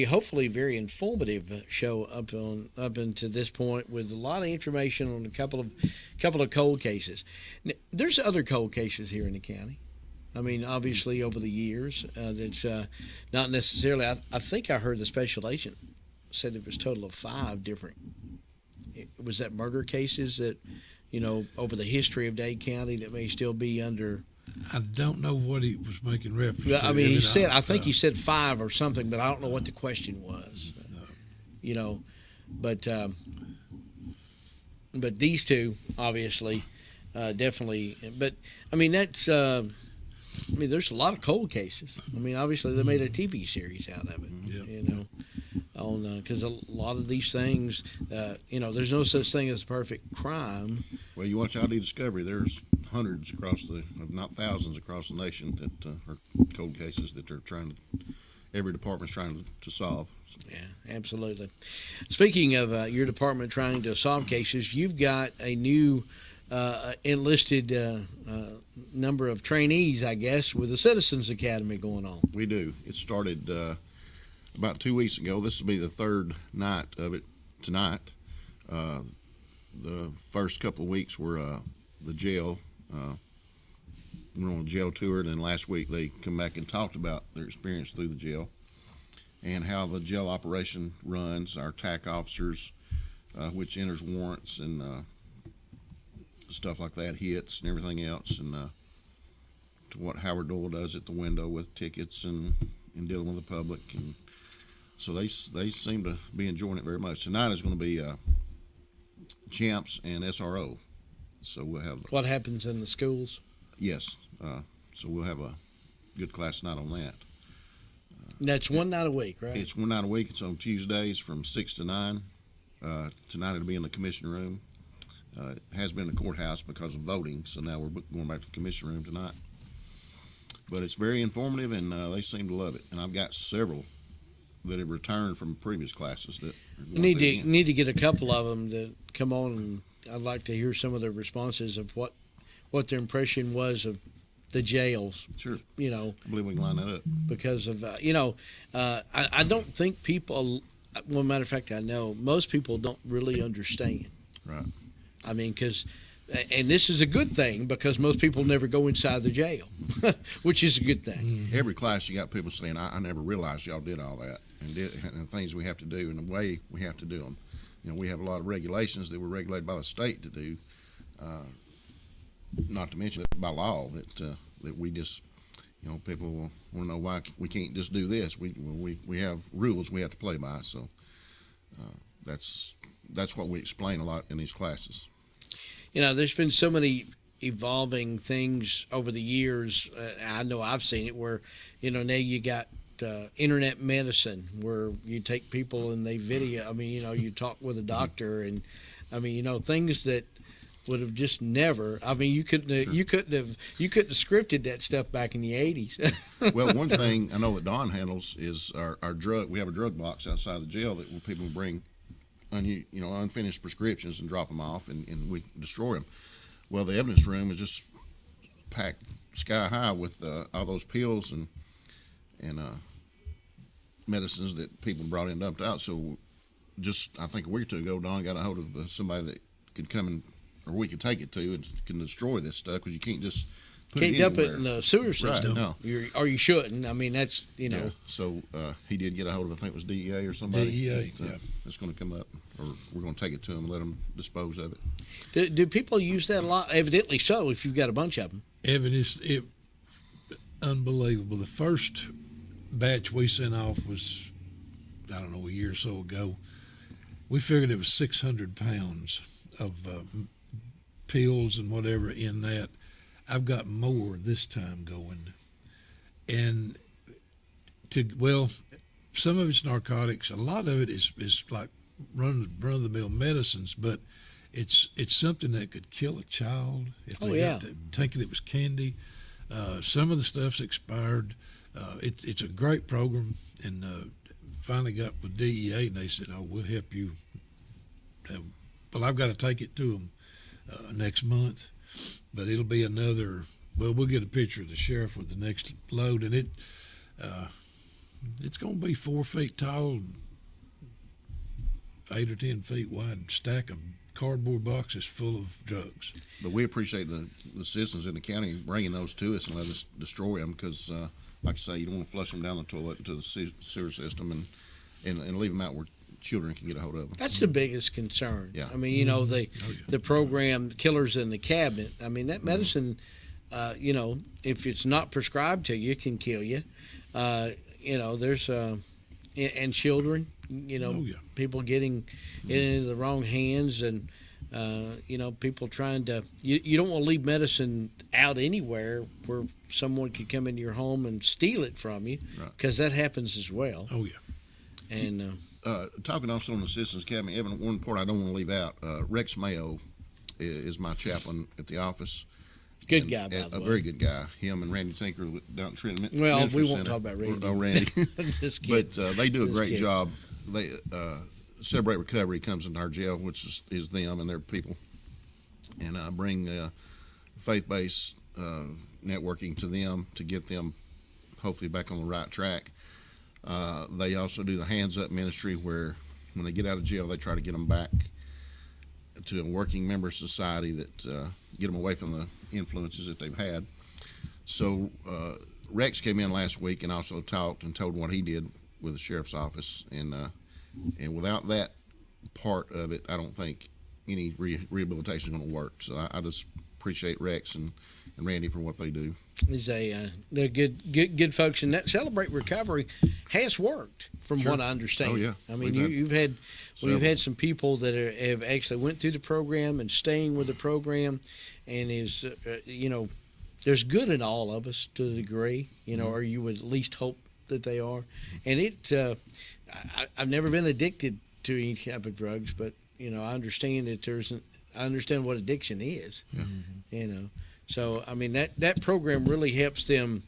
hopefully very informative show up until this point, with a lot of information on a couple of cold cases. Now, there's other cold cases here in the county. I mean, obviously over the years, that's not necessarily. I think I heard the special agent said it was a total of 5 different. Was that murder cases that, over the history of Dade County that may still be under? I don't know what he was making reference to. I mean, he said, I think he said 5 or something, but I don't know what the question was. But these two, obviously, definitely. But I mean, there's a lot of cold cases. I mean, obviously, they made a TV series out of it. Because a lot of these things, there's no such thing as perfect crime. Well, you watch ID Discovery, there's hundreds if not thousands across the nation that are cold cases that they're every department's trying to solve. Yeah, absolutely. Speaking of your department trying to solve cases, you've got a new enlisted number of trainees, I guess, with the Citizens Academy going on. We do. It started about 2 weeks ago. This will be the 3rd night of it tonight. The first couple of weeks were the jail. We were on a jail tour, and then last week they come back and talked about their experience through the jail and how the jail operation runs, our TAC officers, which enters warrants and stuff like that, hits and everything else, and to what Howard Doyle does at the window with tickets and dealing with the public. And so they seem to be enjoying it very much. Tonight is going to be champs and SRO. So we'll have what happens in the schools. Yes, so we'll have a good class night on that. That's one night a week, right? It's one night a week. It's on Tuesdays from 6 to 9. Tonight it'll be in the commission room. It has been in the courthouse because of voting, so now we're going back to the commission room tonight. But it's very informative, and they seem to love it. And I've got several that have returned from previous classes that need to get a couple of them to come on, and I'd like to hear some of the responses of what what their impression was of the jails. Sure. You know, I believe we can line that up. because of I don't think people. Well, matter of fact, I know most people don't really understand. Right. I mean, and this is a good thing because most people never go inside the jail, which is a good thing. Every class you got people saying, I never realized y'all did all that and the things we have to do and the way we have to do them. You know, we have a lot of regulations that were regulated by the state to do, not to mention that by law that we just, you know, people want to know why we can't just do this. We have rules we have to play by. So that's what we explain a lot in these classes. You know, there's been so many evolving things over the years. I know I've seen it where, you know, now you got internet medicine where you take people and they video. I mean, you know, you talk with a doctor and, I mean, you know, things that would have just never. I mean, you couldn't have scripted that stuff back in the 80s. Well, one thing I know that Don handles is our drug. We have a drug box outside the jail that people bring unfinished prescriptions and drop them off, and we destroy them. Well, the evidence room is just packed sky high with all those pills and medicines that people brought in, dumped out. So just, I think a week or two ago, Don got a hold of somebody that could come or we could take it to and can destroy this stuff, because you can't just dump it in the sewer system. Right, no. Or you shouldn't. I mean, that's, you know. Yeah. So he did get a hold of, I think it was DEA or somebody. DEA, that's going to come up, or we're going to take it to them and let them dispose of it. Do people use that a lot? Evidently so, if you've got a bunch of them. Evidence, unbelievable. The first batch we sent off was, I don't know, a year or so ago. We figured it was 600 pounds of pills and whatever in that. I've got more this time going. And some of it's narcotics. A lot of it is like run-of-the-mill medicines, but it's something that could kill a child if they got to thinking it was candy. Some of the stuff's expired. It's a great program, and finally got with DEA, and they said, "Oh, we'll help you." Well, I've got to take it to them next month, but it'll be another. Well, we'll get a picture of the sheriff with the next load, and it's going to be 4 feet tall, 8 or 10 feet wide stack of cardboard boxes full of drugs. But we appreciate the citizens in the county bringing those to us and let us destroy them, because, like I say, you don't want to flush them down the toilet into the sewer system and leave them out where children can get a hold of them. That's the biggest concern. Yeah. I mean, you know, the program Killers in the Cabinet. I mean, that medicine, you know, if it's not prescribed to you, it can kill you. You know, there's and children. You know, people getting it into the wrong hands, and you know, people trying to. You don't want to leave medicine out anywhere where someone could come into your home and steal it from you, because that happens as well. Oh yeah. And talking also on the Citizens Academy, Evan, one part I don't want to leave out. Rex Mayo is my chaplain at the office. Good guy, by the way. A very good guy. Him and Randy Tinker down at Trenton. Well, we won't talk about Randy. Oh, Randy. Just kidding. But they do a great job. They Celebrate Recovery comes into our jail, which is them and their people, and bring faith-based networking to them to get them hopefully back on the right track. They also do the Hands Up ministry, where when they get out of jail, they try to get them back to a working member of society that get them away from the influences that they've had. So Rex came in last week and also talked and told what he did with the sheriff's office, and without that part of it, I don't think any rehabilitation is going to work. So I just appreciate Rex and Randy for what they do. They're good folks, and that Celebrate Recovery has worked, from what I understand. Oh yeah. I mean, we've had some people that have actually went through the program and staying with the program, and is you know, there's good in all of us to a degree, you know, or you would at least hope that they are. And I've never been addicted to any type of drugs, but you know, I understand that I understand what addiction is. Yeah. You know. So, I mean, that program really helps them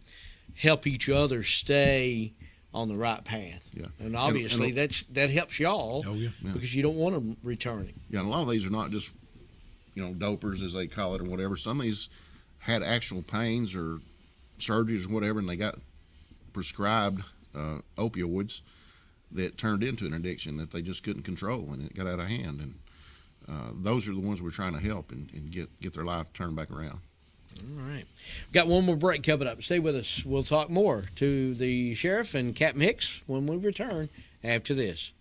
help each other stay on the right path. Yeah. And obviously, that helps y'all, because you don't want them returning. Yeah, and a lot of these are not just, you know, dopers, as they call it, or whatever. Some of these had actual pains or surgeries or whatever, and they got prescribed opioids that turned into an addiction that they just couldn't control, and it got out of hand. And those are the ones we're trying to help and get their life turned back around. All right. Got one more break coming up. Stay with us. We'll talk more to the sheriff and Captain Hicks when we return after this.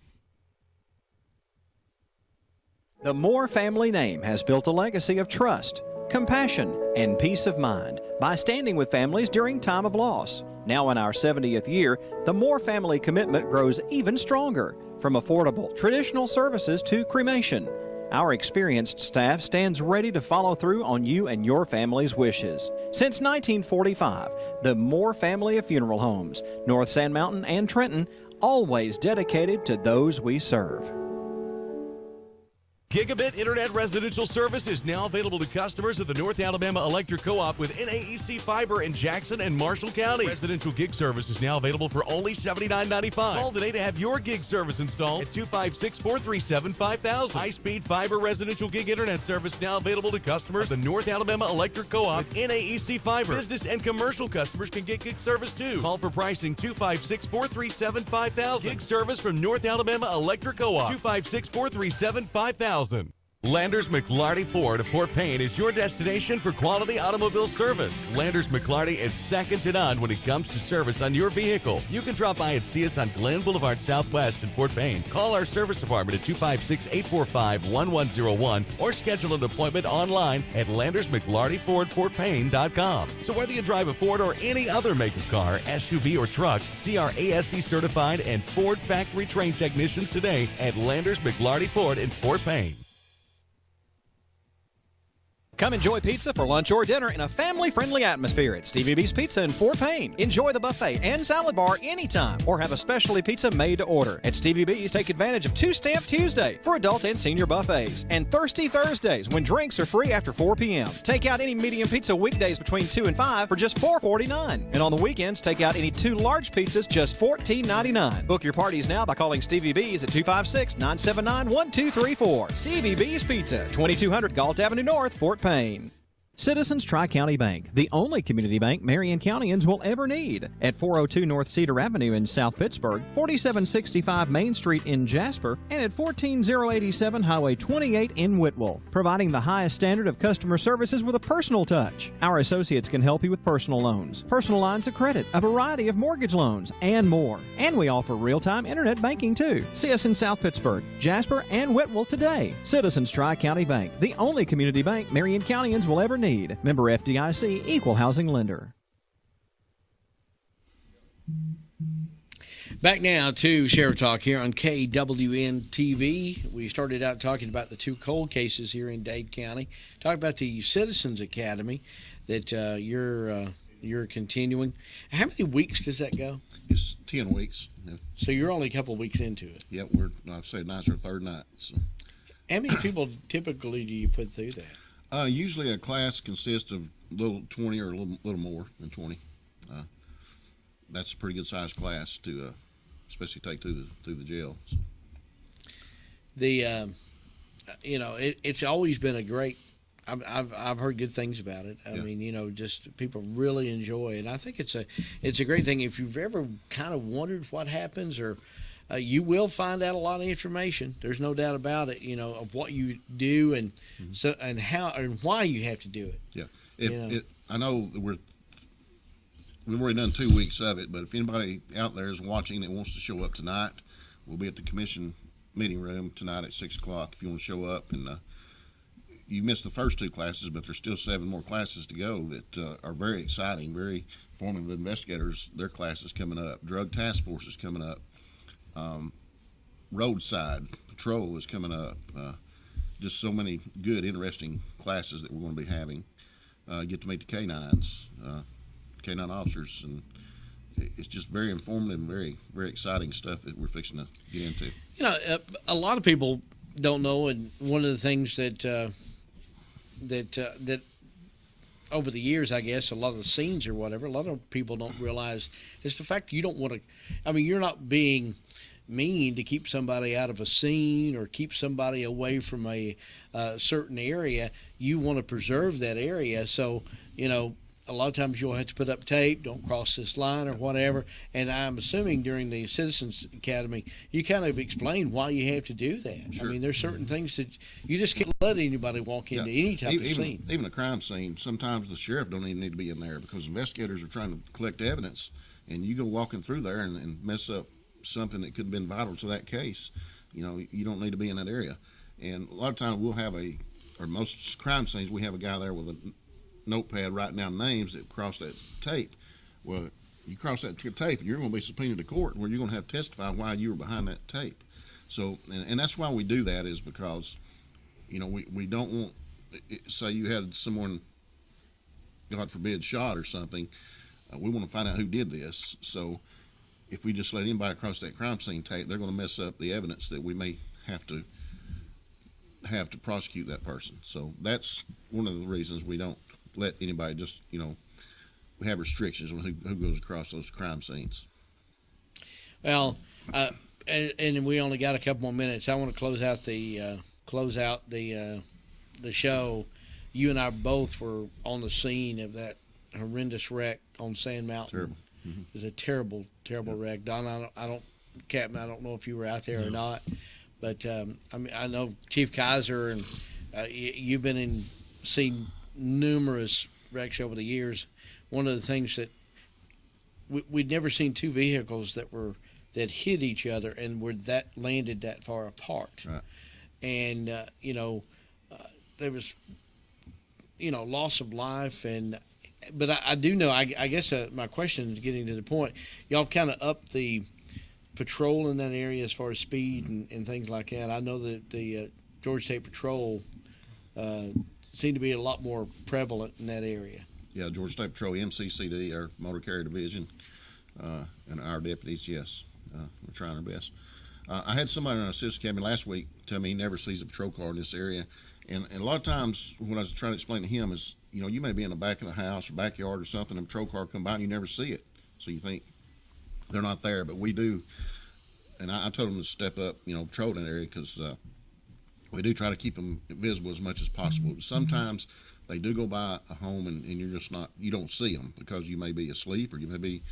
The Moore family name has built a legacy of trust, compassion, and peace of mind by standing with families during time of loss. Now in our 70th year, the Moore family commitment grows even stronger, from affordable traditional services to cremation. Our experienced staff stands ready to follow through on you and your family's wishes. Since 1945, the Moore family of funeral homes, North Sand Mountain and Trenton, always dedicated to those we serve. Gigabit Internet residential service is now available to customers of the North Alabama Electric Co-op with NAEC Fiber in Jackson and Marshall County. Residential gig service is now available for only $79.95. Call today to have your gig service installed at 256-437-5000. High-speed fiber residential gig internet service now available to customers of the North Alabama Electric Co-op with NAEC Fiber. Business and commercial customers can get gig service too. Call for pricing 256-437-5000. Gig service from North Alabama Electric Co-op. 256-437-5000. Landers McLarty Ford of Fort Payne is your destination for quality automobile service. Landers McLarty is second to none when it comes to service on your vehicle. You can drop by and see us on Glen Boulevard Southwest in Fort Payne. Call our service department at 256-845-1101 or schedule an appointment online at LandersMcLartyFordFortPayne.com. So whether you drive a Ford or any other make of car, SUV or truck, see our ASE certified and Ford factory trained technicians today at Landers McLarty Ford in Fort Payne. Come enjoy pizza for lunch or dinner in a family-friendly atmosphere at Stevie B's Pizza in Fort Payne. Enjoy the buffet and salad bar anytime or have a specialty pizza made to order. At Stevie B's, take advantage of Two-Stamp Tuesday for adult and senior buffets and Thirsty Thursdays when drinks are free after 4 p.m. Take out any medium pizza weekdays between 2 and 5 for just $4.49. And on the weekends, take out any 2 large pizzas just $14.99. Book your parties now by calling Stevie B's at 256-979-1234. Stevie B's Pizza, 2200 Galt Avenue North, Fort Payne. Citizens Tri-County Bank, the only community bank Marion Countyans will ever need. At 402 North Cedar Avenue in South Pittsburgh, 4765 Main Street in Jasper, and at 14087 Highway 28 in Whitwell, providing the highest standard of customer services with a personal touch. Our associates can help you with personal loans, personal lines of credit, a variety of mortgage loans, and more. And we offer real-time internet banking too. See us in South Pittsburgh, Jasper, and Whitwell today. Citizens Tri-County Bank, the only community bank Marion Countyans will ever need. Member FDIC, Equal Housing Lender. Back now to Sheriff Talk here on KWN-TV. We started out talking about the 2 cold cases here in Dade County. Talk about the Citizens Academy that you're continuing. How many weeks does that go? It's 10 weeks. Yeah. So you're only a couple of weeks into it. Yep, we're, like I say, tonight's our 3rd night. So. How many people typically do you put through that? Usually a class consists of 20 or a little more than 20. That's a pretty good sized class to especially take through the jail. So. It's always been a great. I've heard good things about it. I mean, just people really enjoy it. I think it's a great thing. If you've ever kind of wondered what happens, or you will find out a lot of information. There's no doubt about it. Of what you do and and how and why you have to do it. Yeah, I know that we've already done 2 weeks of it, but if anybody out there is watching that wants to show up tonight, we'll be at the commission meeting room tonight at 6 o'clock. If you want to show up, and you missed the first 2 classes, but there's still 7 more classes to go that are very exciting, very informative. The investigators, their classes coming up. Drug task force is coming up. Roadside patrol is coming up. Just so many good, interesting classes that we're going to be having. Get to meet the K9s, K9 officers, and it's just very informative and very, very exciting stuff that we're fixing to get into. A lot of people don't know, and one of the things that over the years, I guess, a lot of the scenes or whatever, a lot of people don't realize is the fact you don't want to. I mean, you're not being mean to keep somebody out of a scene or keep somebody away from a certain area. You want to preserve that area, so a lot of times you'll have to put up tape, don't cross this line or whatever. And I'm assuming during the Citizens Academy, you kind of explain why you have to do that. Sure. I mean, there's certain things that you just can't let anybody walk into any type of scene. Even a crime scene, sometimes the sheriff don't even need to be in there because investigators are trying to collect evidence, and you go walking through there and mess up something that could have been vital to that case. You don't need to be in that area. And a lot of times we'll have most crime scenes, we have a guy there with a notepad writing down names that cross that tape. Well, you cross that tape, and you're going to be subpoenaed to court where you're going to have to testify why you were behind that tape. So, and that's why we do that, is because, we don't want, say you had someone, God forbid, shot or something. We want to find out who did this. So if we just let anybody cross that crime scene tape, they're going to mess up the evidence that we may have to prosecute that person. So that's one of the reasons we don't let anybody just, we have restrictions on who goes across those crime scenes. Well, and we only got a couple more minutes. I want to close out the show. You and I both were on the scene of that horrendous wreck on Sand Mountain. Terrible. Mm-hmm. It was a terrible, terrible wreck. Don, Captain, I don't know if you were out there or not, but I know Chief Kaiser and you've been seen numerous wrecks over the years. One of the things that we'd never seen two vehicles that hit each other and landed that far apart. Right. And there was loss of life, but I do know. I guess my question is getting to the point. Y'all kind of up the patrol in that area as far as speed and things like that. I know that the Georgia State Patrol seem to be a lot more prevalent in that area. Yeah, Georgia State Patrol, MCCD, our Motor Carrier Division, and our deputies, yes, we're trying our best. I had somebody in our Citizens Academy last week tell me he never sees a patrol car in this area. And a lot of times what I was trying to explain to him is, you may be in the back of the house or backyard or something, and a patrol car come by and you never see it. So you think they're not there, but we do. And I told them to step up, patrol in that area, because we do try to keep them visible as much as possible. But sometimes they do go by a home and you're just you don't see them because you may be asleep or you may be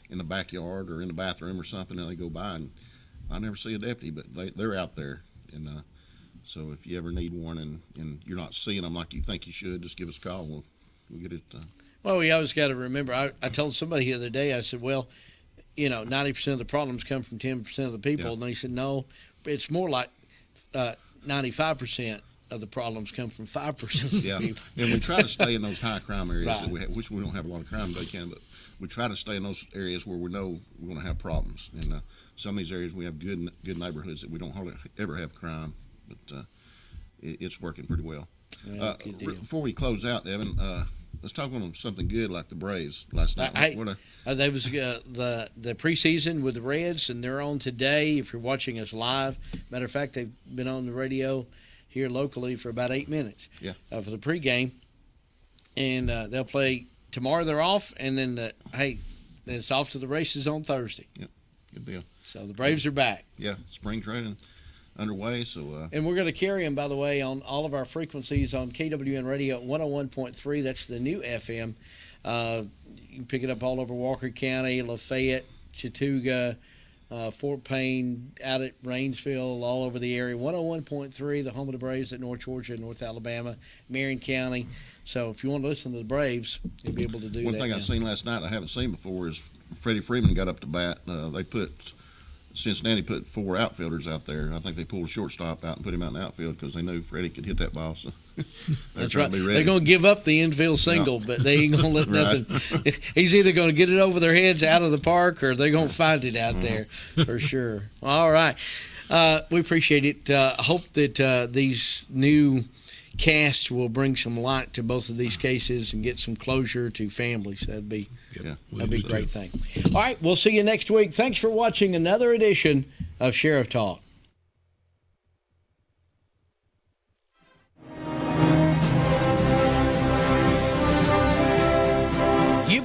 in the backyard or in the bathroom or something, and they go by, and I never see a deputy, but they're out there. And so if you ever need one and you're not seeing them like you think you should, just give us a call. We'll get it. Well, we always got to remember. I told somebody the other day, I said, well, 90% of the problems come from 10% of the people. Yeah. And they said, no, it's more like 95% of the problems come from 5% of the people. And we try to stay in those high crime areas right. that we have, which we don't have a lot of crime, but we try to stay in those areas where we know we're going to have problems. And some of these areas we have good neighborhoods that we don't hardly ever have crime, but it's working pretty well. Before we close out, Evan, let's talk on something good like the Braves last night. There was the preseason with the Reds, and they're on today. If you're watching us live, matter of fact, they've been on the radio here locally for about 8 minutes. Yeah. For the pregame, and they'll play tomorrow. They're off, and then then it's off to the races on Thursday. Yep, good deal. So the Braves are back. Yeah, spring training underway. So and we're going to carry them, by the way, on all of our frequencies on KWN Radio at 101.3. That's the new FM. You can pick it up all over Walker County, Lafayette, Chattooga, Fort Payne, out at Rainsville, all over the area. 101.3, the home of the Braves at North Georgia, North Alabama, Marion County. So if you want to listen to the Braves, you'll be able to do that. One thing I seen last night I haven't seen before is Freddie Freeman got up to bat. Cincinnati put 4 outfielders out there. I think they pulled a shortstop out and put him out in the outfield because they knew Freddie could hit that ball. So that's right. They're going to give up the infield single, but they ain't going to let nothing. He's either going to get it over their heads out of the park, or they're going to find it out there for sure. All right. We appreciate it. I hope that these new casts will bring some light to both of these cases and get some closure to families. That'd be a great thing. All right, we'll see you next week. Thanks for watching another edition of Sheriff Talk.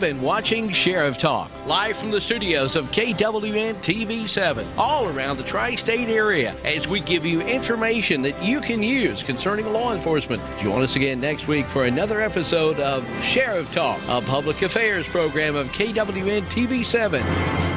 You've been watching Sheriff Talk, live from the studios of KWN TV7, all around the tri-state area, as we give you information that you can use concerning law enforcement. Join us again next week for another episode of Sheriff Talk, a public affairs program of KWN TV7.